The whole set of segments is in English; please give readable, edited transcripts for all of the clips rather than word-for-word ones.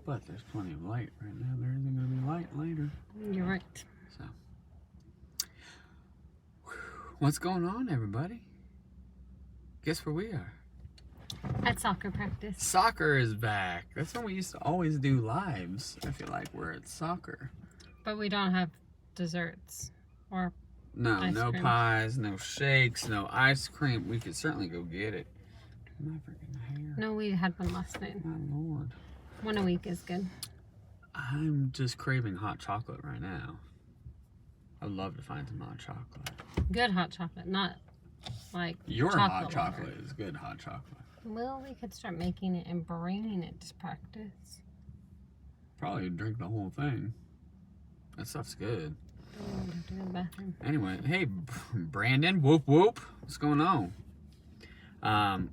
But there's plenty of light right now. There isn't going to be light later. You're right. So, what's going on, everybody? Guess where we are? At soccer practice. Soccer is back. That's when we used to always do lives. I feel like we're at soccer. But we don't have desserts or No, ice no cream. pies, no shakes, no ice cream. We could certainly go get it. My freaking hair. No, we had one last night. My lord. One a week is good. I'm just craving hot chocolate right now. I'd love to find some hot chocolate. Good hot chocolate, not like Your chocolate hot chocolate water. is good hot chocolate. Well, we could start making it and bringing it to practice. Probably drink the whole thing. That stuff's good. I would have to go to the bathroom. Anyway, hey, Brandon, whoop whoop. What's going on?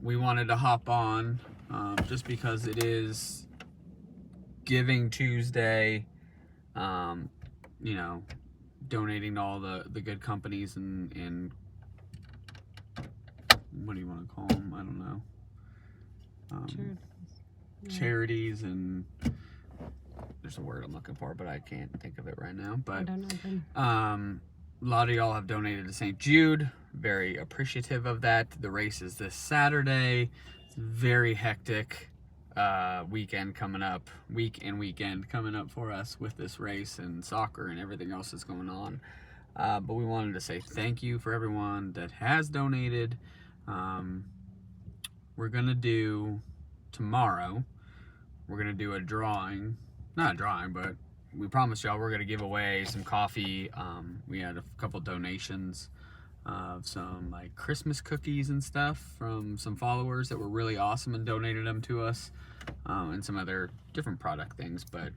We wanted to hop on just because it is Giving Tuesday, you know, donating to all the good companies and what do you want to call them? I don't know. Charities and there's a word I'm looking for, but I can't think of it right now. But I don't know them. a lot of y'all have donated to St. Jude. Very appreciative of that. The race is this Saturday. It's very hectic weekend coming up, weekend coming up for us with this race and soccer and everything else that's going on. But we wanted to say thank you for everyone that has donated. We're gonna do tomorrow. We're gonna do a drawing, not a drawing, but we promised y'all we're gonna give away some coffee. We had a couple donations of some like Christmas cookies and stuff from some followers that were really awesome and donated them to us, and some other different product things. But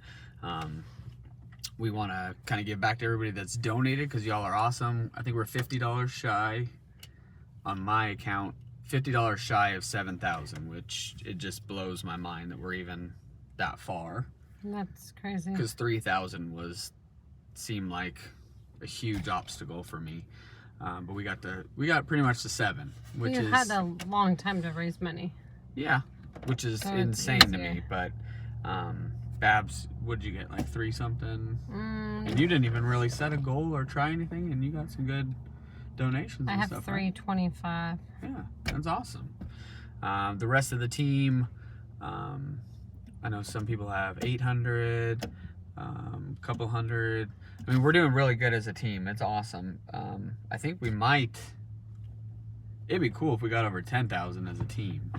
we want to kind of give back to everybody that's donated because y'all are awesome. I think we're $50 shy on my account, $50 shy of 7,000, which it just blows my mind that we're even that far. That's crazy. Because 3,000 seemed like a huge obstacle for me. But we got pretty much to 7, which You is had a long time to raise money. yeah, which is So it's insane to easier. me. But Babs, what'd you get? Like 3 something? Mm, And you didn't even really set a goal or try anything, and you got some good donations. I and have stuff, right? 325. Yeah, that's awesome. The rest of the team, I know some people have 800, couple hundred. I mean, we're doing really good as a team. It's awesome. I think we might. It'd be cool if we got over 10,000 as a team.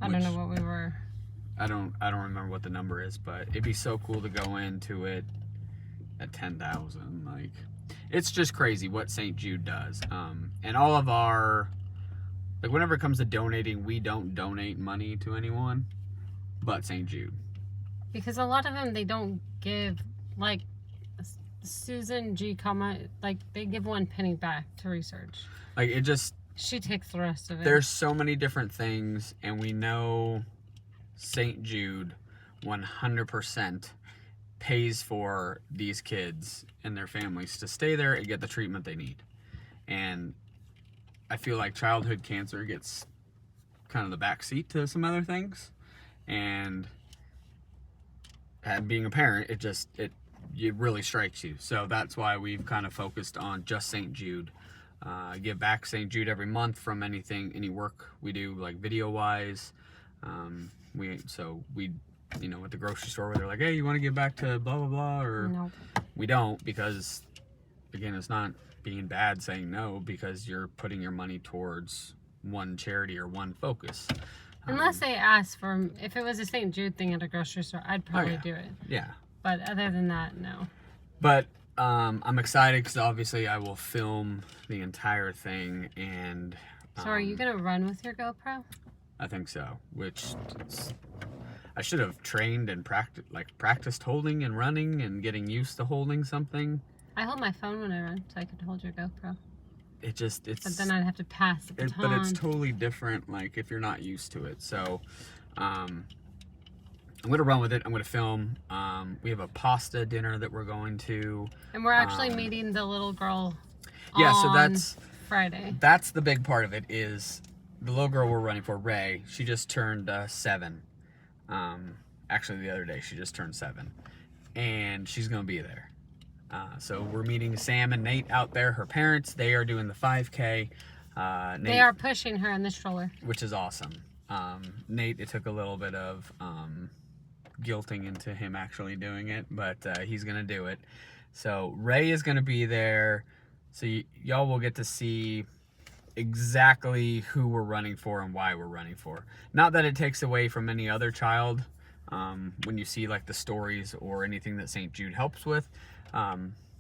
I don't know what we were. I don't remember what the number is, but it'd be so cool to go into it at 10,000. Like, it's just crazy what St. Jude does. And all of our, like, whenever it comes to donating, we don't donate money to anyone but St. Jude. Because a lot of them, they don't give, like, Susan G. comment, like, they give 1 penny back to research. Like, it just, She takes the rest of it. there's so many different things, and we know St. Jude 100% pays for these kids and their families to stay there and get the treatment they need. And I feel like childhood cancer gets kind of the backseat to some other things. And being a parent, it really strikes you. So that's why we've kind of focused on just St. Jude. Give back St. Jude every month from any work we do, like video wise. We you know, at the grocery store where they're like, hey, you want to give back to blah blah blah, or Nope. we don't, because again, it's not being bad saying no, because you're putting your money towards one charity or one focus. Unless they ask for, if it was a St. Jude thing at a grocery store, I'd probably do it. Yeah. But other than that, no. But I'm excited because obviously I will film the entire thing, and So are you going to run with your GoPro? I think so, which I should have trained and practiced holding and running and getting used to holding something. I hold my phone when I run, so I could hold your GoPro. It's But then I'd have to pass the baton. but it's totally different, like, if you're not used to it. So I'm gonna run with it. I'm gonna film. We have a pasta dinner that we're going to, and we're actually meeting the little girl so on that's Friday. That's the big part of it, is the little girl we're running for, Ray. She just turned 7. Actually, the other day, she just turned 7. And she's going to be there. So we're meeting Sam and Nate out there, her parents. They are doing the 5K. Nate, They are pushing her in the stroller. which is awesome. Nate, it took a little bit of guilting into him actually doing it, but he's going to do it. So Ray is going to be there. So y'all will get to see exactly who we're running for and why we're running for. Not that it takes away from any other child when you see like the stories or anything that St. Jude helps with.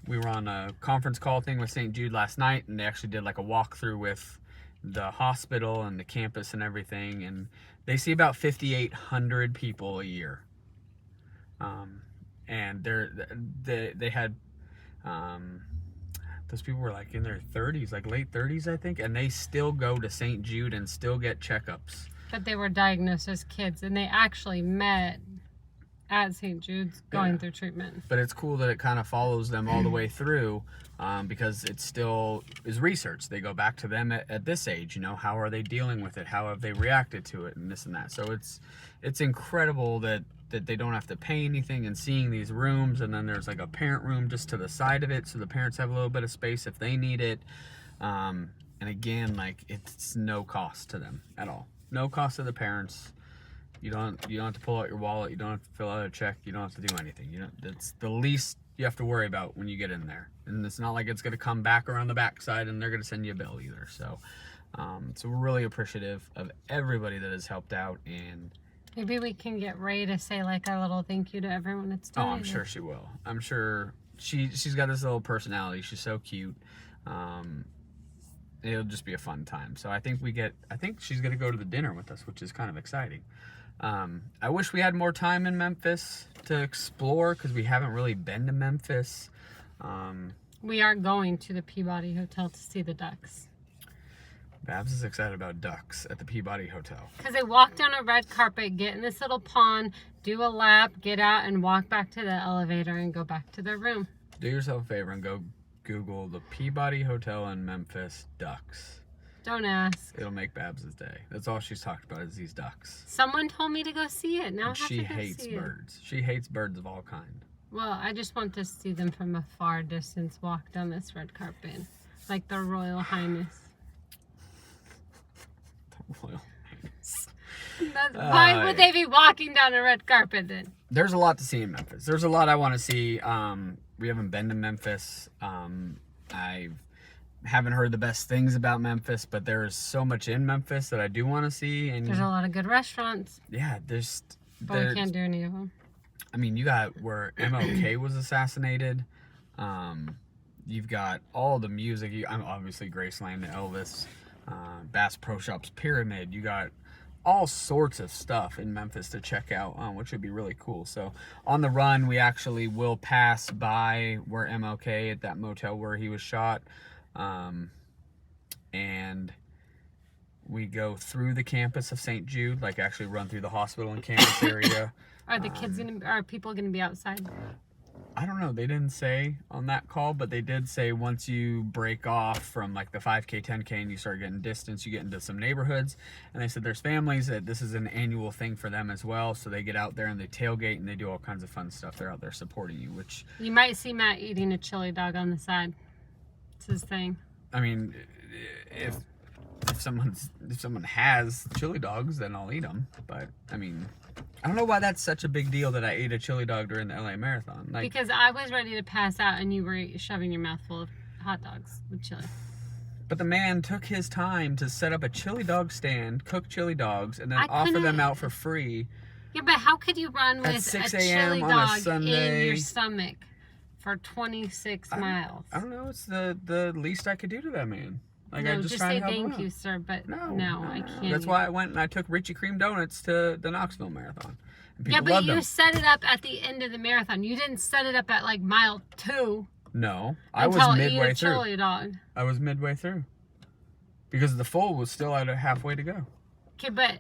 We were on a conference call thing with St. Jude last night, and they actually did like a walkthrough with the hospital and the campus and everything, and they see about 5,800 people a year. And they had those people were like in their 30s, like late 30s, I think, and they still go to St. Jude and still get checkups. But they were diagnosed as kids, and they actually met at St. Jude's going through treatment. But it's cool that it kind of follows them all the way through, because it still is research. They go back to them at this age, you know, how are they dealing with it? How have they reacted to it, and this and that. So it's incredible that they don't have to pay anything, and seeing these rooms, and then there's like a parent room just to the side of it, so the parents have a little bit of space if they need it. And again, like, it's no cost to them at all. No cost to the parents. You don't have to pull out your wallet. You don't have to fill out a check. You don't have to do anything. That's the least you have to worry about when you get in there. And it's not like it's going to come back around the backside and they're going to send you a bill either. So, so we're really appreciative of everybody that has helped out. And maybe we can get Ray to say like a little thank you to everyone that's donated. Oh, I'm sure she will. I'm sure she's got this little personality. She's so cute. It'll just be a fun time. So I think she's going to go to the dinner with us, which is kind of exciting. I wish we had more time in Memphis to explore, because we haven't really been to Memphis. We are going to the Peabody Hotel to see the ducks. Babs is excited about ducks at the Peabody Hotel. Because they walk down a red carpet, get in this little pond, do a lap, get out, and walk back to the elevator and go back to their room. Do yourself a favor and go Google the Peabody Hotel in Memphis ducks. Don't ask. It'll make Babs' day. That's all she's talked about is these ducks. Someone told me to go see it. Now I have to go see it. She hates birds. She hates birds of all kind. Well, I just want to see them from a far distance walk down this red carpet. Like their Royal Highness. The Royal Highness. Why would they be walking down a red carpet then? There's a lot to see in Memphis. There's a lot I want to see. We haven't been to Memphis. I haven't heard the best things about Memphis, but there is so much in Memphis that I do want to see. And there's a lot of good restaurants. Yeah, but we can't do any of them. I mean, you got where MLK was assassinated. You've got all the music. I'm obviously Graceland, the Elvis, Bass Pro Shops, Pyramid. You got all sorts of stuff in Memphis to check out, which would be really cool. So on the run, we actually will pass by where MLK, at that motel where he was shot. And we go through the campus of St. Jude, like actually run through the hospital and campus area. Are people gonna be outside? I don't know. They didn't say on that call, but they did say once you break off from like the 5K, 10K, and you start getting distance, you get into some neighborhoods. And they said there's families that this is an annual thing for them as well. So they get out there and they tailgate and they do all kinds of fun stuff. They're out there supporting you, which... You might see Matt eating a chili dog on the side. It's his thing. I mean, if someone has chili dogs, then I'll eat them. But, I mean... I don't know why that's such a big deal that I ate a chili dog during the LA Marathon. Like, because I was ready to pass out and you were shoving your mouth full of hot dogs with chili. But the man took his time to set up a chili dog stand, cook chili dogs, and then offer them out for free. Yeah, but how could you run with 6 a chili on dog a Sunday in your stomach for 26 miles? I don't know. It's the least I could do to that man. Like, no, just say thank you, sir, but no, I can't. That's why I went and I took Richie Cream Donuts to the Knoxville Marathon. Yeah, but you set it up at the end of the marathon. You didn't set it up at like mile 2. No, I was midway through. Chili dog. I was midway through. Because the full was still at halfway to go. Okay, but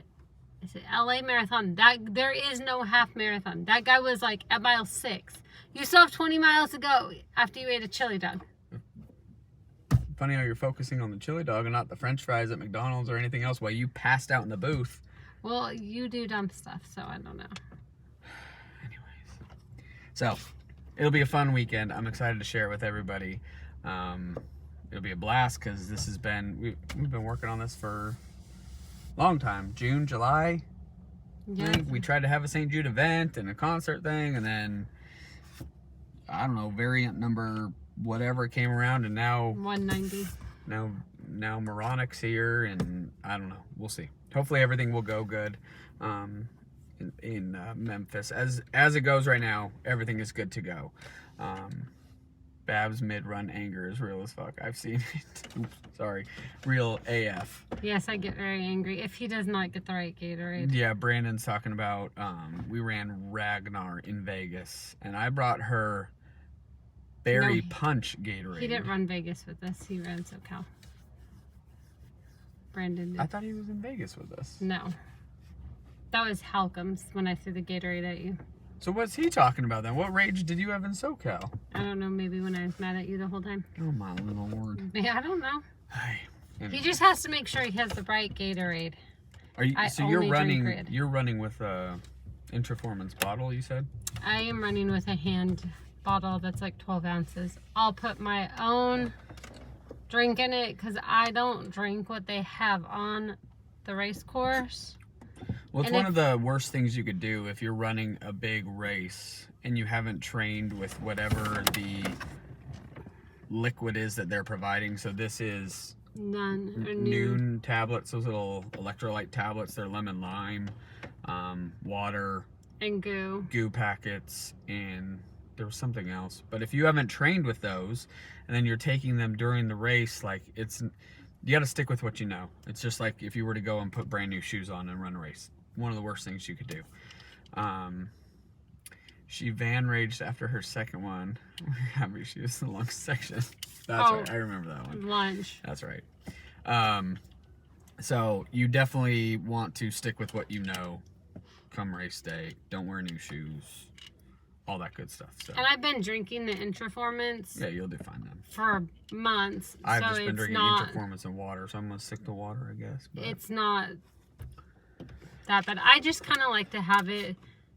it's an LA Marathon. There is no half marathon. That guy was like at mile 6. You still have 20 miles to go after you ate a chili dog. Funny how you're focusing on the chili dog and not the French fries at McDonald's or anything else while you passed out in the booth. Well, you do dumb stuff, so I don't know. So it'll be a fun weekend. I'm excited to share it with everybody. It'll be a blast because this has been, we've been working on this for a long time. June, July. Yeah. I think we tried to have a St. Jude event and a concert thing, and then I don't know, variant number whatever came around, and now 190. Now Moronic's here, and I don't know. We'll see. Hopefully everything will go good in Memphis. As it goes right now, everything is good to go. Bab's mid-run anger is real as fuck. I've seen it. Oops, sorry. Real AF. Yes, I get very angry if he does not get the right Gatorade. Yeah, Brandon's talking about, we ran Ragnar in Vegas, and I brought her Berry Punch Gatorade. He didn't run Vegas with us. He ran SoCal. Brandon did. I thought he was in Vegas with us. No. That was Halcom's when I threw the Gatorade at you. So what's he talking about then? What rage did you have in SoCal? I don't know, maybe when I was mad at you the whole time. Oh my little word. Yeah, I don't know. Anyway. He just has to make sure he has the right Gatorade. Are you? So you're running? Red. You're running with a Intraformance bottle, you said? I am running with a hand bottle that's like 12 ounces. I'll put my own drink in it because I don't drink what they have on the race course. Well, it's one of the worst things you could do if you're running a big race and you haven't trained with whatever the liquid is that they're providing. So this is Noon tablets, those little electrolyte tablets. They're lemon lime, water, and goo packets, and there was something else. But if you haven't trained with those and then you're taking them during the race, like you got to stick with what you know. It's just like if you were to go and put brand new shoes on and run a race. One of the worst things you could do. She van raged after her second one. She was in the long section. That's right. I remember that one. Lunch. That's right. So you definitely want to stick with what you know come race day. Don't wear new shoes. All that good stuff. So. And I've been drinking the Intraformance. Yeah, you'll do fine then. For months. I've just been drinking Intraformance and water, so I'm going to stick to water, I guess. But. It's not that bad. I just kind of like to have it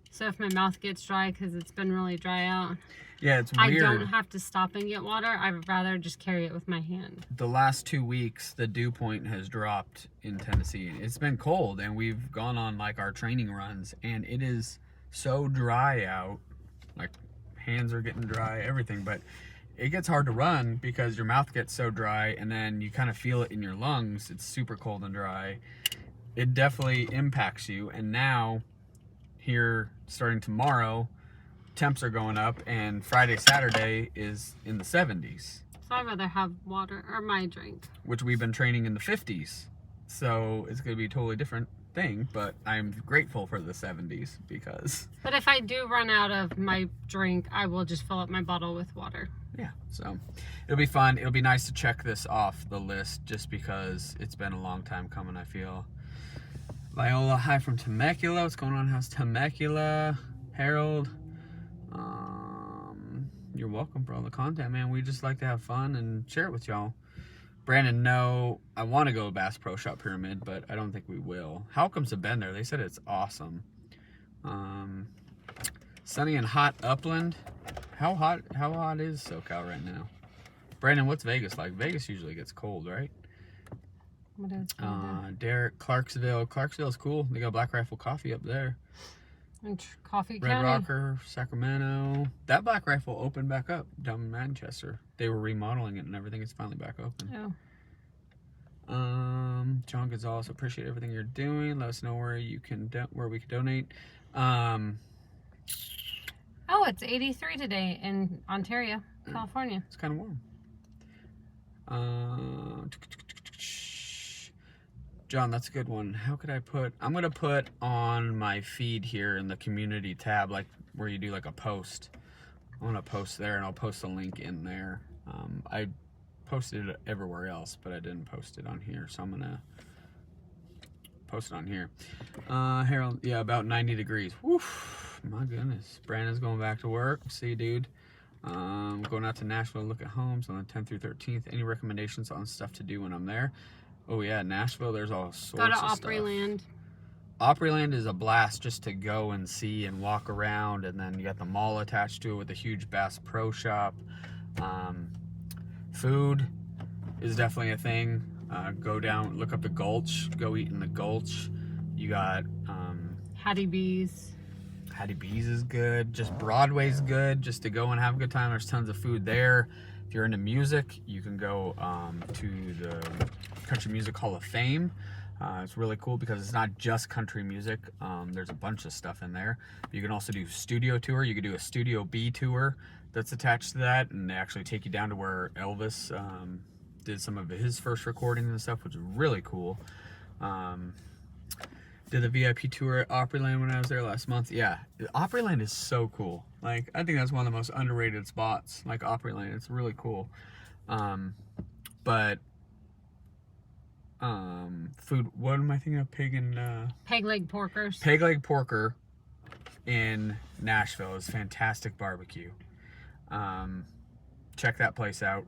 so if my mouth gets dry, because it's been really dry out. Yeah, it's weird. I don't have to stop and get water. I'd rather just carry it with my hand. The last 2 weeks, the dew point has dropped in Tennessee. It's been cold, and we've gone on like our training runs, and it is so dry out. Like, hands are getting dry, everything. But it gets hard to run because your mouth gets so dry, and then you kind of feel it in your lungs. It's super cold and dry. It definitely impacts you. And now, here, starting tomorrow, temps are going up, and Friday, Saturday is in the 70s. So I'd rather have water, or my drink. Which we've been training in the 50s. So it's going to be a totally different thing, but I'm grateful for the 70s because... But if I do run out of my drink, I will just fill up my bottle with water. Yeah, so it'll be fun. It'll be nice to check this off the list just because it's been a long time coming, I feel. Viola, hi from Temecula. What's going on? How's Temecula? Harold, you're welcome for all the content, man. We just like to have fun and share it with y'all. Brandon, no, I want to go Bass Pro Shop Pyramid, but I don't think we will. Halcom's have been there. They said it's awesome. Sunny and hot Upland. How hot is SoCal right now? Brandon, what's Vegas like? Vegas usually gets cold, right? What is Derek, Clarksville. Clarksville's cool. They got Black Rifle Coffee up there. And Coffee Red County. Rocker, Sacramento. That Black Rifle opened back up down in Manchester. They were remodeling it and everything. It's finally back open. Oh. John Gonzalez, appreciate everything you're doing. Let us know where we can donate. Oh, it's 83 today in Ontario, California. It's kind of warm. John, that's a good one. How could I put... I'm going to put on my feed here in the community tab, like where you do like a post. I want to post there, and I'll post a link in there. I posted it everywhere else, but I didn't post it on here, so I'm going to post it on here. Harold, yeah, about 90 degrees. Woof, my goodness. Brandon's going back to work. See you, dude. Going out to Nashville to look at homes on the 10th through 13th. Any recommendations on stuff to do when I'm there? Oh yeah, Nashville, there's all sorts of stuff. Go to Opryland. Opryland is a blast just to go and see and walk around, and then you got the mall attached to it with a huge Bass Pro Shop. Food is definitely a thing. Go down, look up the Gulch, go eat in the Gulch. You got Hattie B's. Hattie B's is good. Just Broadway's good, just to go and have a good time. There's tons of food there. If you're into music, you can go to the Country Music Hall of Fame. It's really cool because it's not just country music. There's a bunch of stuff in there. You can also do studio tour. You can do a Studio B tour that's attached to that, and they actually take you down to where Elvis did some of his first recordings and stuff, which is really cool. Did a VIP tour at Opryland when I was there last month. Yeah, Opryland is so cool. Like, I think that's one of the most underrated spots, like Opryland. It's really cool. But food, what am I thinking of? Peg leg porkers. Peg leg porker in Nashville is fantastic barbecue. Check that place out.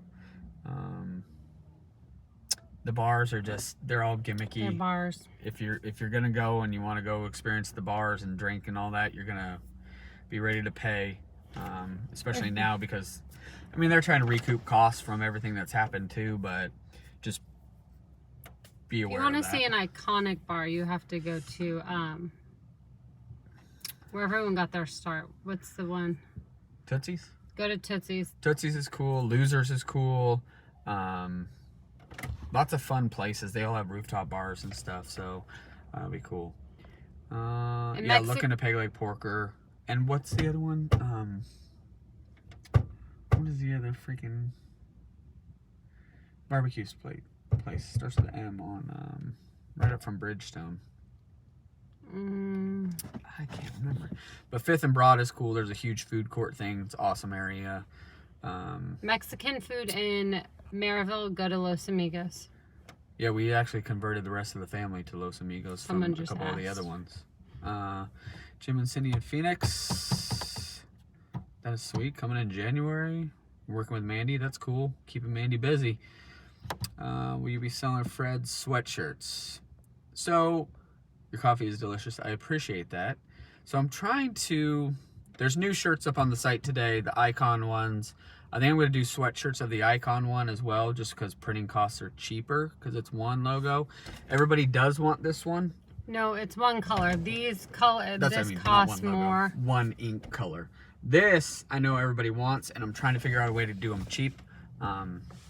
The bars are just, they're all gimmicky. They're bars. If you're gonna go and you want to go experience the bars and drink and all that, you're gonna be ready to pay, especially now, because I mean, they're trying to recoup costs from everything that's happened too, but just be aware of that. If you want to see an iconic bar, you have to go to where everyone got their start. What's the one? Tootsie's? Go to Tootsie's. Tootsie's is cool. Losers is cool. Lots of fun places. They all have rooftop bars and stuff, so that'll be cool. Yeah, looking to Peg Leg Porker. And what's the other one? What is the other freaking barbecue place? Starts with an M on right up from Bridgestone. I can't remember. But Fifth and Broad is cool. There's a huge food court thing. It's an awesome area. Mexican food in Maryville, go to Los Amigos. Yeah, we actually converted the rest of the family to Los Amigos from a couple of the other ones. Jim and Cindy in Phoenix. That is sweet. Coming in January. Working with Mandy. That's cool. Keeping Mandy busy. Will you be selling Fred's sweatshirts? So, your coffee is delicious. I appreciate that. So I'm trying to... There's new shirts up on the site today, the Icon ones. I think I'm going to do sweatshirts of the Icon one as well, just because printing costs are cheaper, because it's one logo. Everybody does want this one. No, it's one color. This costs more. One ink color. This, I know everybody wants, and I'm trying to figure out a way to do them cheap.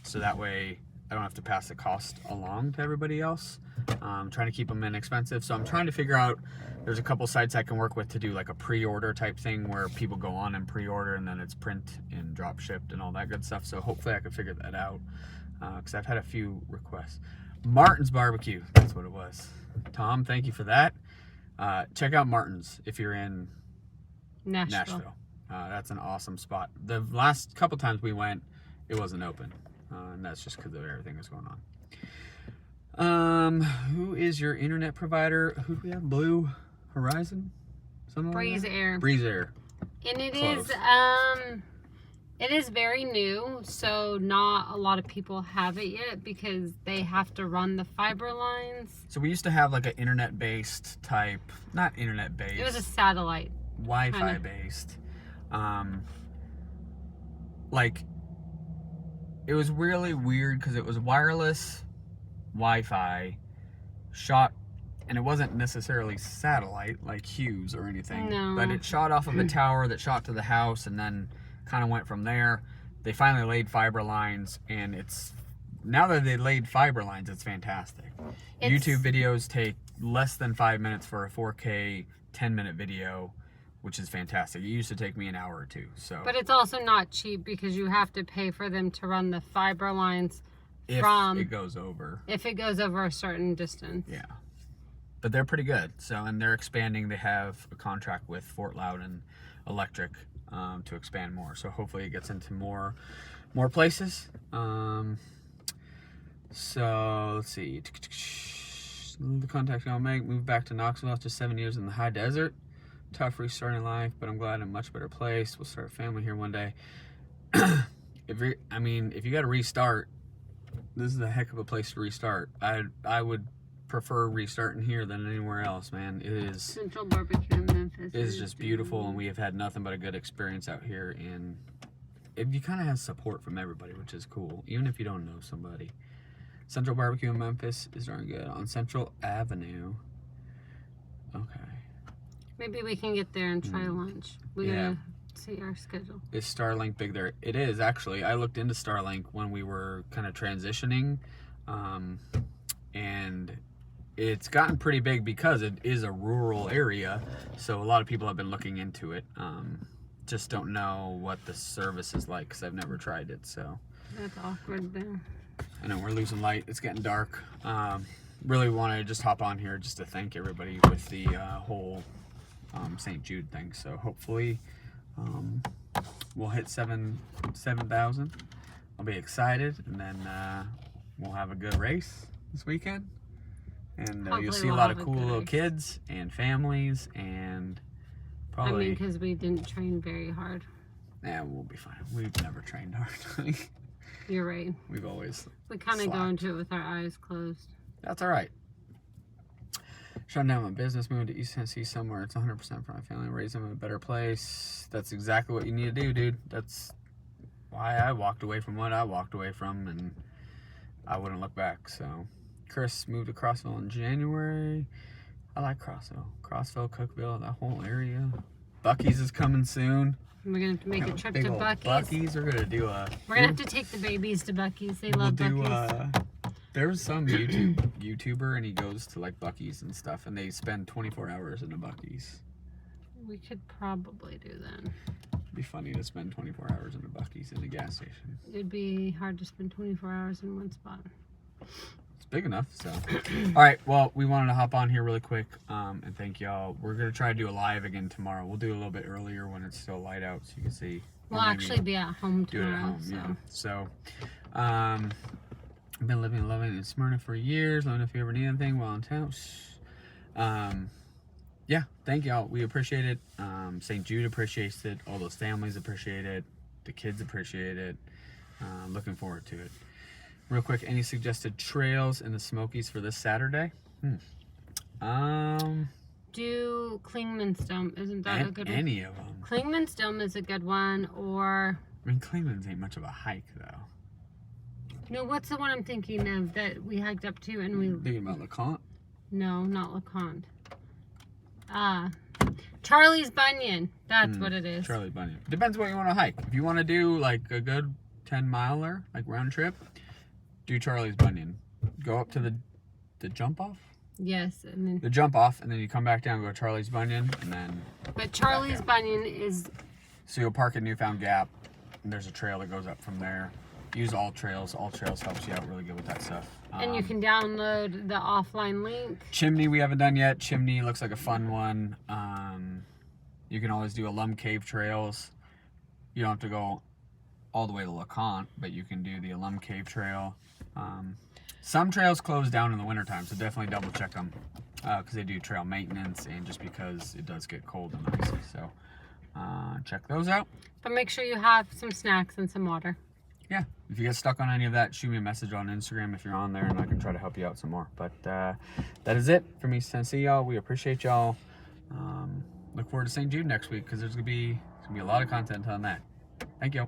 So that way I don't have to pass the cost along to everybody else. I'm trying to keep them inexpensive. So I'm trying to figure out, there's a couple sites I can work with to do like a pre-order type thing where people go on and pre-order and then it's print and drop shipped and all that good stuff. So hopefully I can figure that out, because I've had a few requests. Martin's Barbecue, that's what it was. Tom, thank you for that. Check out Martin's if you're in Nashville. That's an awesome spot. The last couple times we went, it wasn't open. And that's just because of everything that's going on. Who is your internet provider? Who do we have? Blue Horizon? Something Breeze like that? Air. Breeze Air. And it is very new, so not a lot of people have it yet because they have to run the fiber lines. So we used to have like an internet-based type, not internet-based. It was a satellite. Wi-Fi based. Like, it was really weird because it was wireless Wi-Fi shot, and it wasn't necessarily satellite like Hughes or anything. No. But it shot off of a tower that shot to the house and then kind of went from there. They finally laid fiber lines, and it's, now that they laid fiber lines, it's fantastic. YouTube videos take less than 5 minutes for a 4K 10-minute video, which is fantastic. It used to take me an hour or two. So, but it's also not cheap because you have to pay for them to run the fiber lines if it goes over a certain distance. Yeah, but they're pretty good. So, and they're expanding. They have a contract with Fort Loudoun Electric to expand more. So hopefully it gets into more places. So let's see. The contact I'll make. Moved back to Knoxville after 7 years in the high desert. Tough restarting life, but I'm glad in a much better place. We'll start a family here one day. If you got to restart, this is a heck of a place to restart. I would prefer restarting here than anywhere else, man. It is Central Barbecue in Memphis. It is just beautiful, and we have had nothing but a good experience out here. And you kind of have support from everybody, which is cool, even if you don't know somebody. Central Barbecue in Memphis is darn good on Central Avenue. Okay. Maybe we can get there and try lunch. We gotta see our schedule. Is Starlink big there? It is, actually. I looked into Starlink when we were kind of transitioning, and it's gotten pretty big because it is a rural area, so a lot of people have been looking into it. Just don't know what the service is like because I've never tried it. So that's awkward there. I know we're losing light. It's getting dark. Really want to just hop on here just to thank everybody with the whole St. Jude thing. So hopefully we'll hit 7,000. I'll be excited, and then we'll have a good race this weekend. And you'll see a lot of cool little kids and families, and probably... I mean, because we didn't train very hard. Yeah, we'll be fine. We've never trained hard. You're right. We've always We kind of go into it with our eyes closed. That's all right. Shutting down my business, moving to East Tennessee somewhere. It's 100% for my family. Raise them in a better place. That's exactly what you need to do, dude. That's why I walked away from what I walked away from, and I wouldn't look back. So, Chris moved to Crossville in January. I like Crossville, Cookville, that whole area. Buc-ee's is coming soon. We're gonna have to make a trip to Buc-ee's. We're gonna do a. We're gonna have to take the babies to Buc-ee's. They love Buc-ee's. There's some YouTuber, and he goes to like Buc-ee's and stuff, and they spend 24 hours in a Buc-ee's. We could probably do that. It'd be funny to spend 24 hours in a Buc-ee's in a gas station. It'd be hard to spend 24 hours in one spot. It's big enough, so. All right, well, we wanted to hop on here really quick, and thank y'all. We're gonna try to do a live again tomorrow. We'll do a little bit earlier when it's still light out, so you can see. We'll actually be at home tomorrow. Do it at home, yeah. So, I've been living and loving in Smyrna for years. Let me know if you ever need anything while in town. Yeah, thank y'all. We appreciate it. St. Jude appreciates it. All those families appreciate it. The kids appreciate it. Looking forward to it. Real quick, any suggested trails in the Smokies for this Saturday? Do Klingman's Dome. Isn't that a good one? Any of them. Klingman's Dome is a good one, or... I mean, Klingman's ain't much of a hike, though. No, what's the one I'm thinking of that we hiked up to and we... Thinking about LeConte? No, not LeConte. Charlie's Bunyan. That's what it is. Charlie Bunyan. Depends what you want to hike. If you want to do like a good 10-miler, like round trip, do Charlie's Bunyan. Go up to the jump off? Yes. And then, the jump off, and then you come back down and go Charlie's Bunyan, and then... But Charlie's Bunyan is... So you'll park at Newfound Gap, and there's a trail that goes up from there. Use All Trails. All Trails helps you out really good with that stuff. And you can download the offline link. Chimney we haven't done yet. Chimney looks like a fun one. You can always do Alum Cave Trails. You don't have to go all the way to LeConte, but you can do the Alum Cave Trail. Some trails close down in the wintertime, so definitely double check them because they do trail maintenance and just because it does get cold and icy. So check those out. But make sure you have some snacks and some water. Yeah, if you get stuck on any of that, shoot me a message on Instagram if you're on there, and I can try to help you out some more. But that is it from East Tennessee, y'all. We appreciate y'all. Look forward to St. Jude next week because there's gonna be a lot of content on that. Thank you.